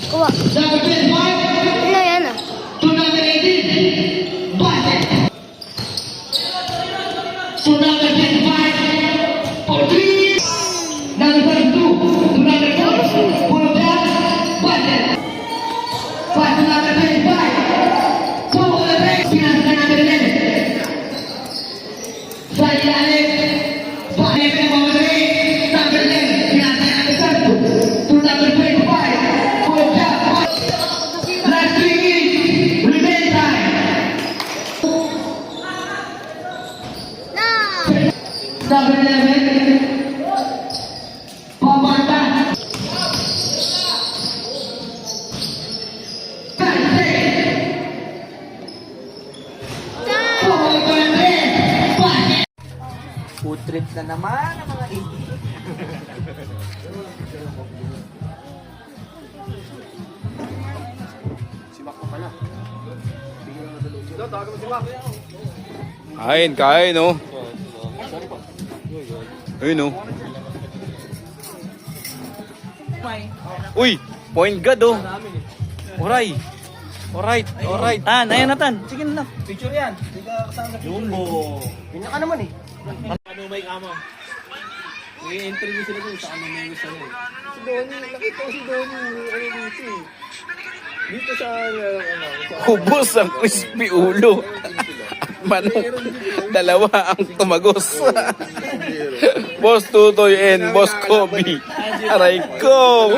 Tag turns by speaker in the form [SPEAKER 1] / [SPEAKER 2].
[SPEAKER 1] Kuha. Ano yan ah?
[SPEAKER 2] Number 11, Pamata.
[SPEAKER 3] Food trip na naman ang mga hindi. Si Mac pa pala. Bigyan mo na dalawin. Sino? Tawagan mo si Mac.
[SPEAKER 4] Kain, kain, oh. Ayun, oh. Uy, point guard, oh. Oray. Alright, alright.
[SPEAKER 3] Tan, ayan na tan. Sige na. Picture yan. Hindi ka kasama sa
[SPEAKER 4] Jumbo.
[SPEAKER 3] Ganyan ka naman eh. Ano may kamo? I-interview sila dun sa ano may gusto mo. Si Donnie, nakita ko si Donnie. Ano dito eh. Dito sa
[SPEAKER 4] Hubos ang crispy ulo. Manong dalawa ang tumagos. Boss Tutoy and Boss Kobe. Aray ko.